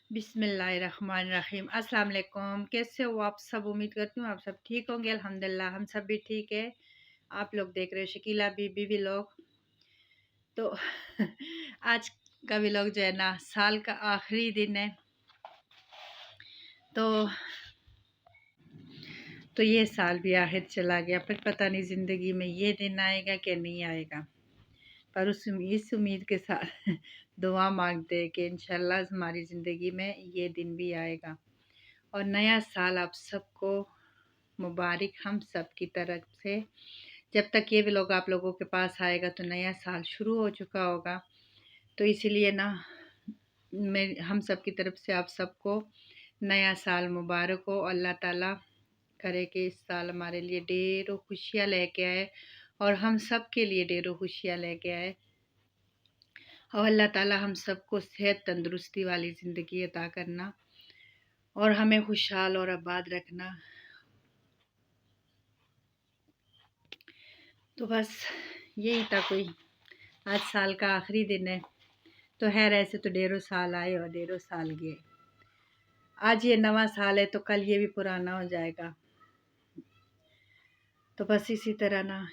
बिस्मिल्लाहिर्रहमानिर्रहीम। अस्सलाम वालेकुम। कैसे हो आप सब? उम्मीद करती हूँ आप सब ठीक होंगे। अल्हम्दुलिल्लाह हम सब भी ठीक है। आप लोग देख रहे हो शकीला बीबी व्लॉग। तो आज का व्लॉग जो है ना, साल का आखिरी दिन है। तो ये साल भी आखिर चला गया। फिर पता नहीं ज़िंदगी में ये दिन आएगा कि नहीं आएगा, पर इस उम्मीद के साथ दुआ मांगते हैं कि इंशाल्लाह हमारी ज़िंदगी में ये दिन भी आएगा। और नया साल आप सबको मुबारक, हम सब की तरफ से। जब तक ये व्लॉग आप लोगों के पास आएगा तो नया साल शुरू हो चुका होगा। तो इसीलिए ना, मैं हम सब की तरफ से आप सबको नया साल मुबारक हो। अल्लाह ताला करे कि इस साल हमारे लिए ढेरों खुशियाँ लेके आए और हम सब के लिए ढेरों खुशियाँ लेके आए। और अल्लाह ताला हम सबको सेहत तंदुरुस्ती वाली ज़िंदगी अता करना और हमें खुशहाल और आबाद रखना। तो बस यही था कोई। आज साल का आखिरी दिन है। तो खैर, ऐसे तो ढेरों साल आए और ढेरों साल गए। आज ये नवा साल है तो कल ये भी पुराना हो जाएगा। तो बस इसी तरह ना,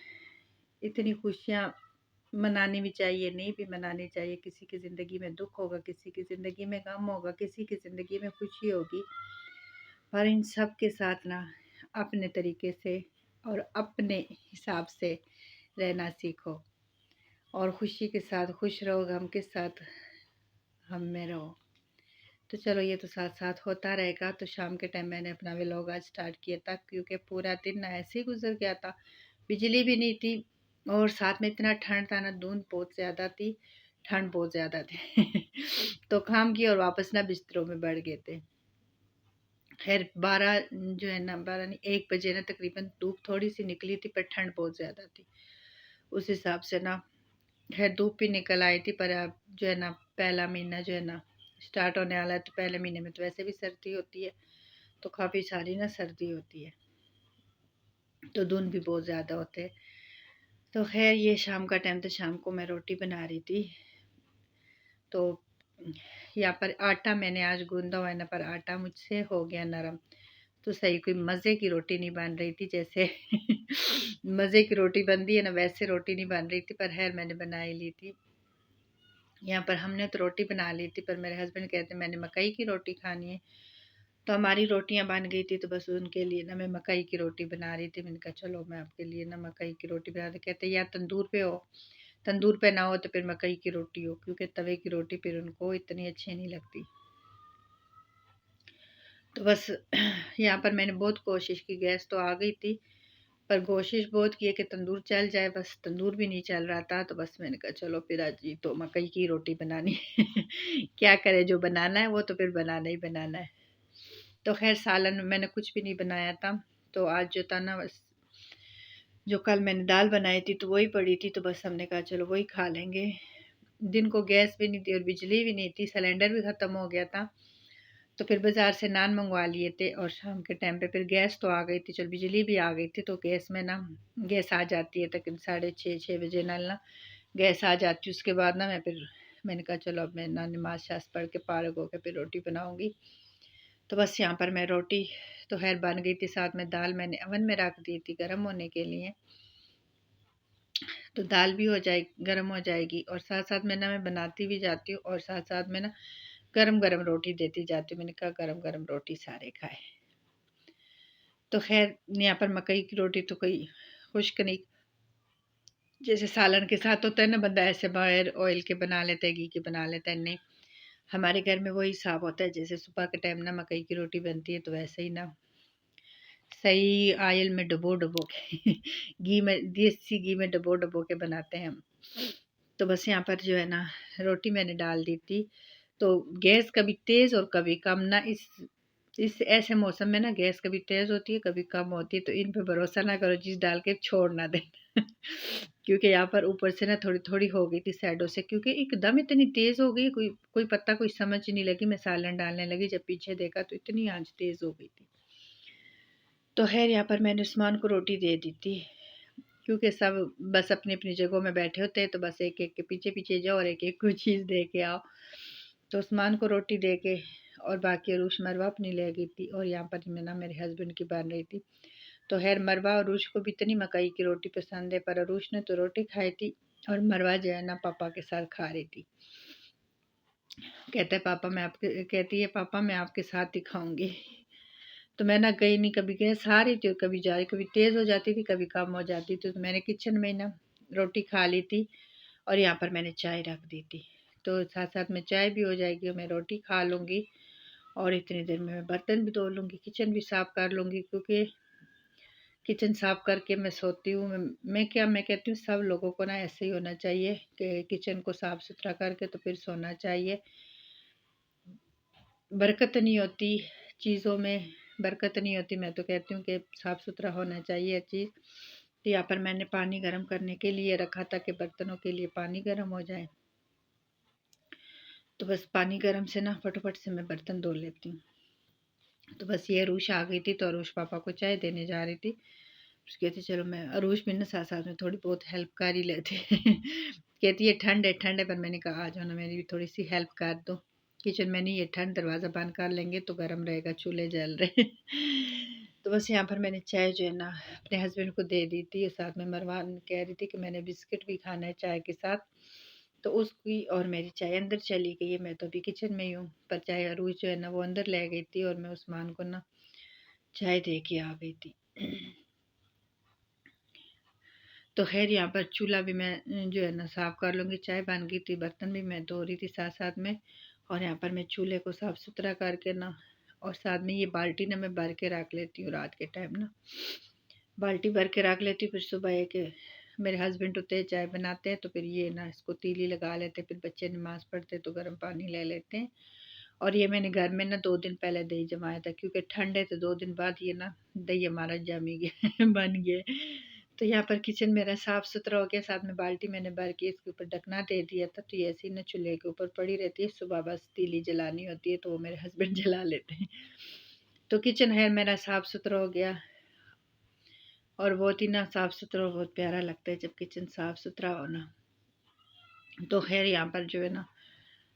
इतनी खुशियाँ मनानी भी चाहिए, नहीं भी मनानी चाहिए। किसी की ज़िंदगी में दुख होगा, किसी की ज़िंदगी में गम होगा, किसी की ज़िंदगी में खुशी होगी, पर इन सब के साथ ना अपने तरीके से और अपने हिसाब से रहना सीखो। और खुशी के साथ खुश रहो, गम के साथ हम में रहो। तो चलो, ये तो साथ साथ होता रहेगा। तो शाम के टाइम मैंने अपना व्लॉग आज स्टार्ट किया था, क्योंकि पूरा दिन ना ऐसे ही गुजर गया था। बिजली भी नहीं थी और साथ में इतना ठंड था ना, धुंध बहुत ज़्यादा थी, ठंड बहुत ज़्यादा थी। तो काम किया और वापस ना बिस्तरों में बढ़ गए थे। खैर 12 जो है ना, 12 नहीं 1 बजे ना तकरीबन धूप थोड़ी सी निकली थी, पर ठंड बहुत ज़्यादा थी। उस हिसाब से ना, खैर धूप भी निकल आई थी। पर अब जो है ना, पहला महीना जो है ना स्टार्ट होने वाला है, तो पहले महीने में तो वैसे भी सर्दी होती है, तो काफ़ी सारी ना सर्दी होती है, तो धुंध भी बहुत ज़्यादा होते हैं। तो खैर, ये शाम का टाइम था, शाम को मैं रोटी बना रही थी। तो यहाँ पर आटा मैंने आज गूंदा हुआ है ना, पर आटा मुझसे हो गया नरम। तो सही कोई मज़े की रोटी नहीं बन रही थी, जैसे मज़े की रोटी बनती है ना, वैसे रोटी नहीं बन रही थी, पर खैर मैंने बना ही ली थी। यहाँ पर हमने तो रोटी बना ली थी, पर मेरे हस्बैंड कहते मैंने मकई की रोटी खानी है। तो हमारी रोटियां बन गई थी, तो बस उनके लिए ना मैं मकई की रोटी बना रही थी। मैंने कहा चलो मैं आपके लिए ना मकई की रोटी बना रही। कहते या तंदूर पे हो, तंदूर पे ना हो तो फिर मकई की रोटी हो, क्योंकि तवे की रोटी फिर उनको इतनी अच्छी नहीं लगती। तो बस यहाँ पर मैंने बहुत कोशिश की, गैस तो आ गई थी, पर कोशिश बहुत की है कि तंदूर चल जाए, बस तंदूर भी नहीं चल रहा था। तो बस मैंने कहा चलो फिर आज ही तो मकई की रोटी बनानी है। क्या करे, जो बनाना है वो तो फिर बनाना ही बनाना है। तो खैर, सालन मैंने कुछ भी नहीं बनाया था। तो आज जो था ना, बस जो कल मैंने दाल बनाई थी तो वही पड़ी थी, तो बस हमने कहा चलो वही खा लेंगे। दिन को गैस भी नहीं थी और बिजली भी नहीं थी, सिलेंडर भी ख़त्म हो गया था। तो फिर बाज़ार से नान मंगवा लिए थे और शाम के टाइम पे फिर गैस तो आ गई थी, चलो बिजली भी आ गई थी। तो गैस में ना, गैस आ जाती है तकरीबन 6:30 बजे नाल ना गैस आ जाती है। उसके बाद ना मैंने कहा चलो अब मैं ना नमाज शाज पढ़ के फारिग होकर फिर रोटी बनाऊँगी। तो बस यहाँ पर मैं रोटी तो खैर बन गई थी, साथ में दाल मैंने अवन में रख दी थी गर्म होने के लिए। तो दाल भी हो जाए गर्म हो जाएगी, और साथ साथ में ना मैं बनाती भी जाती हूँ और साथ साथ में ना गरम गरम रोटी देती जाती हूँ। मैंने कहा गरम गरम रोटी सारे खाए। तो खैर, यहाँ पर मकई की रोटी तो कोई खुश्क नहीं, जैसे सालन के साथ होता है ना, बंदा ऐसे बाहर ऑयल के बना लेता है, घी के बना लेता है। नहीं, हमारे घर में वही हिसाब होता है, जैसे सुबह के टाइम ना मकई की रोटी बनती है, तो वैसे ही ना सही ऑयल में डुबो डुबो के घी में, देसी घी में डुबो डुबो के बनाते हैं हम। तो बस यहाँ पर जो है ना, रोटी मैंने डाल दी थी। तो गैस कभी तेज़ और कभी कम ना, इस ऐसे मौसम में ना गैस कभी तेज़ होती है कभी कम होती है। तो इन पे भरोसा ना करो, चीज़ डाल के छोड़ ना देना। क्योंकि यहाँ पर ऊपर से ना थोड़ी थोड़ी हो गई थी साइडों से, क्योंकि एकदम इतनी तेज़ हो गई, कोई कोई पत्ता कोई समझ ही नहीं लगी। मैं सालन डालने लगी, जब पीछे देखा तो इतनी आंच तेज़ हो गई थी। तो खैर, यहाँ पर मैंने उस्मान को रोटी दे दी थी, क्योंकि सब बस अपनी अपनी जगहों में बैठे होते हैं, तो बस एक एक के पीछे पीछे जाओ और एक एक कोई चीज़ दे के आओ। तो उस्मान को रोटी दे के और बाकी अरूश मरवा अपनी ले गई थी और यहाँ पर मैं ना मेरे हस्बैंड की बन रही थी। तो खैर मरवा और अरूश को भी इतनी मकई की रोटी पसंद है, पर अरूश ने तो रोटी खाई थी और मरवा जो है ना पापा के साथ खा रही थी। कहती है पापा मैं आपके साथ ही खाऊंगी। तो मैं ना गई नहीं, कभी गैस आ रही थी और कभी जा रही, कभी तेज़ हो जाती थी कभी कम हो जाती थी। तो मैंने किचन में ना रोटी खा ली थी और यहाँ पर मैंने चाय रख दी थी। तो साथ साथ में चाय भी हो जाएगी और मैं रोटी खा लूँगी और इतनी देर में मैं बर्तन भी धो लूँगी, किचन भी साफ़ कर लूँगी। क्योंकि किचन साफ़ करके मैं सोती हूँ। मैं कहती हूँ सब लोगों को ना ऐसे ही होना चाहिए कि किचन को साफ़ सुथरा करके तो फिर सोना चाहिए। बरकत नहीं होती चीज़ों में, बरकत नहीं होती। मैं तो कहती हूँ कि साफ़ सुथरा होना चाहिए हर चीज़। तो यहाँ पर मैंने पानी गर्म करने के लिए रखा था कि बर्तनों के लिए पानी गर्म हो जाए। तो बस पानी गर्म से ना फटाफट से मैं बर्तन धो लेती हूँ। तो बस ये अरूश आ गई थी तो अरूश पापा को चाय देने जा रही थी। उसकी कहती चलो मैं, अरूश भी ना साथ साथ में थोड़ी बहुत हेल्प कर ही लेते कहती है ठंड है, पर मैंने कहा आ जाओ ना मेरी भी थोड़ी सी हेल्प कर दो किचन में। नहीं ये ठंड, दरवाज़ा बंद कर लेंगे तो गर्म रहेगा, चूल्हे जल रहे तो बस यहाँ पर मैंने चाय जो है ना अपने हस्बैंड को दे दी थी। साथ में मरवान कह रही थी कि मैंने बिस्किट भी खाना है चाय के साथ, तो उसकी और मेरी चाय अंदर चली गई है। मैं तो अभी किचन में ही हूँ, पर चाय अरूज जो है ना वो अंदर ले गई थी और मैं उस्मान को ना चाय दे के आ गई थी तो खैर यहाँ पर चूल्हा भी मैं जो है ना साफ़ कर लूँगी। चाय बन गई थी, बर्तन भी मैं धो रही थी साथ साथ में। और यहाँ पर मैं चूल्हे को साफ़ सुथरा करके ना और साथ में ये बाल्टी ना मैं भर के रख लेती हूँ। रात के टाइम ना बाल्टी भर के रख लेती हूँ, फिर सुबह एक मेरे हस्बैंड होते हैं चाय बनाते हैं तो फिर ये ना इसको तीली लगा लेते हैं। फिर बच्चे नमाज़ पढ़ते तो गर्म पानी ले लेते हैं। और ये मैंने घर में ना 2 दिन पहले दही जमाया था, क्योंकि ठंड है तो 2 दिन बाद ये ना दही हमारा जमी गया बन गया। तो यहाँ पर किचन मेरा साफ़ सुथरा हो गया। साथ में बाल्टी मैंने भर के इसके ऊपर ढकना दे दिया था, तो ये ऐसे ही ना चूल्हे के ऊपर पड़ी रहती है। सुबह बस तीली जलानी होती है तो वो मेरे हस्बैंड जला लेते हैं। तो किचन है मेरा साफ़ सुथरा हो गया और बहुत ही ना साफ़ सुथरा बहुत प्यारा लगता है जब किचन साफ़ सुथरा हो ना। तो खैर यहाँ पर जो है ना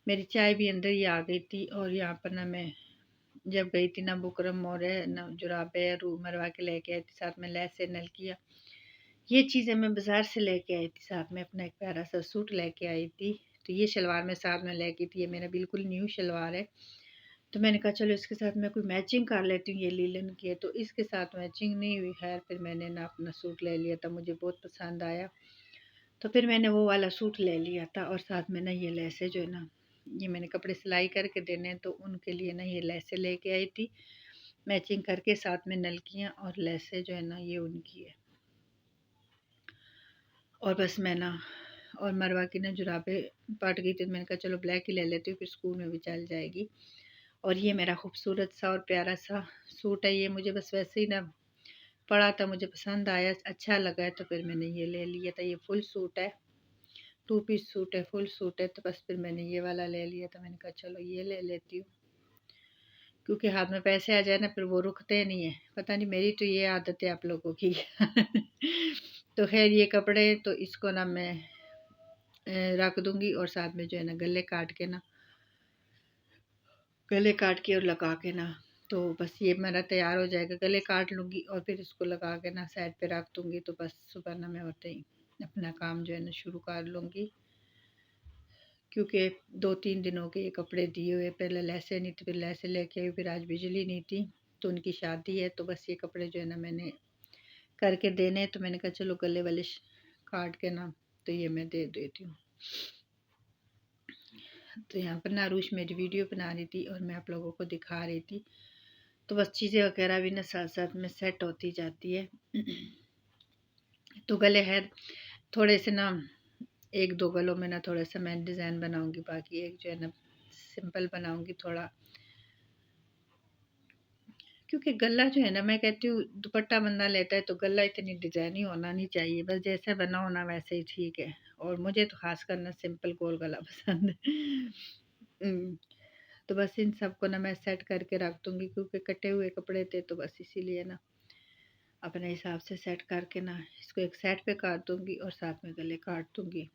मेरी चाय भी अंदर ही आ गई थी। और यहाँ पर ना मैं जब गई थी ना बुकरम मोड़ है ना जुराबे रू मरवा के लेके आई थी, साथ में लैसे नलकिया ये चीज़ें मैं बाज़ार से लेके आई थी। साथ में अपना एक प्यारा सा सूट लेके आई थी। तो ये शलवार मैं साथ में लेके थी, ये मेरा बिल्कुल न्यू शलवार है। तो मैंने कहा चलो इसके साथ मैं कोई मैचिंग कर लेती हूँ, ये लीलन की है। तो इसके साथ मैचिंग नहीं हुई, खैर फिर मैंने ना अपना सूट ले लिया था, मुझे बहुत पसंद आया। तो फिर मैंने वो वाला सूट ले लिया था और साथ में ना ये लेसे जो है ना ये मैंने कपड़े सिलाई करके देने हैं तो उनके लिए ना ये लेसे लेके आई थी मैचिंग करके। साथ में नलकियाँ और लेसे जो है ना ये उनकी है। और बस मैं ना और मरवा की ना जुराबे पट गई थी, तो मैंने कहा चलो ब्लैक ही ले लेती हूँ, फिर स्कूल में भी चल जाएगी। और ये मेरा खूबसूरत सा और प्यारा सा सूट है। ये मुझे बस वैसे ही ना पड़ा था, मुझे पसंद आया, अच्छा लगा है तो फिर मैंने ये ले लिया था। ये फुल सूट है, 2 पीस सूट है, फुल सूट है। तो बस फिर मैंने ये वाला ले लिया था। मैंने कहा चलो ये ले लेती हूँ, क्योंकि हाथ में पैसे आ जाए ना फिर वो रुकते नहीं है। पता नहीं मेरी तो ये आदत है आप लोगों की तो खैर ये कपड़े तो इसको ना मैं रख दूंगी और साथ में जो है ना गले काट के और लगा के ना तो बस ये मेरा तैयार हो जाएगा। गले काट लूँगी और फिर इसको लगा के ना साइड पे रख दूँगी। तो बस सुबह ना मैं होते ही अपना काम जो है ना शुरू कर लूँगी, क्योंकि 2-3 दिन हो गए ये कपड़े दिए हुए। पहले लैसे नहीं थी, फिर लैसे लेके आई, फिर आज बिजली नहीं थी तो उनकी शादी है। तो बस ये कपड़े जो है ना मैंने करके देने, तो मैंने कहा चलो गले वाले काट के ना तो ये मैं दे देती हूँ। तो यहाँ पर ना अरूष मेरी वीडियो बना रही थी और मैं आप लोगों को दिखा रही थी। तो बस चीज़ें वगैरह भी ना साथ साथ में सेट होती जाती है तो गले है थोड़े से ना 1-2 गलों में ना थोड़ा सा मैं डिज़ाइन बनाऊंगी, बाकी एक जो है ना सिंपल बनाऊंगी थोड़ा। क्योंकि गला जो है ना मैं कहती हूँ दुपट्टा बंदा लेता है तो गला इतनी डिज़ाइन ही होना नहीं चाहिए, बस जैसे बना होना वैसे ही ठीक है। और मुझे तो खास करना सिंपल गोल गला पसंद है तो बस इन सबको ना मैं सेट करके रख दूंगी, क्योंकि कटे हुए कपड़े थे तो बस इसीलिए ना अपने हिसाब से सेट करके ना इसको एक साइड पे काट दूंगी और साथ में गले काट दूंगी।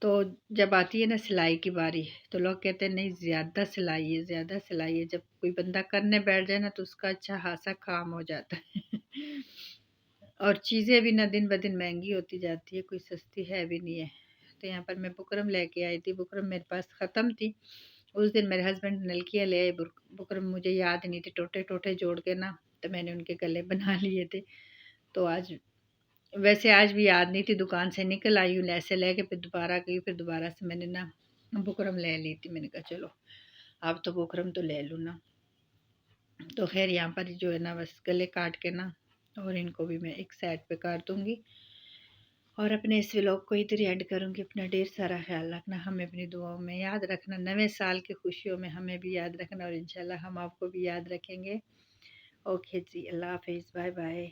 तो जब आती है ना सिलाई की बारी, तो लोग कहते हैं नहीं ज़्यादा सिलाई है, ज़्यादा सिलाई है। जब कोई बंदा करने बैठ जाए ना तो उसका अच्छा खासा काम हो जाता है। और चीज़ें भी ना दिन ब दिन महंगी होती जाती है, कोई सस्ती है भी नहीं है। तो यहाँ पर मैं बुकरम लेके आई थी, बुकरम मेरे पास ख़त्म थी। उस दिन मेरे हस्बैंड नलकियाँ ले आए, बुकरम मुझे याद नहीं थी, टोटे टोटे जोड़ के ना, तो मैंने उनके गले बना लिए थे। तो आज, वैसे आज भी याद नहीं थी, दुकान से निकल आई हूँ ऐसे लेके, फिर दोबारा गई, फिर दोबारा से मैंने ना बुकरम ले ली थी। मैंने कहा चलो अब तो बुकरम तो ले लूँ ना। तो खैर यहाँ पर जो है ना बस गले काट के ना, और इनको भी मैं एक साइड पे काट दूँगी और अपने इस व्लॉग को इधर ही एंड करूँगी। अपना ढेर सारा ख्याल रखना, हमें अपनी दुआओं में याद रखना, नए साल की खुशियों में हमें भी याद रखना, और इंशाल्लाह हम आपको भी याद रखेंगे। ओके जी, अल्लाह हाफिज़, बाय बाय।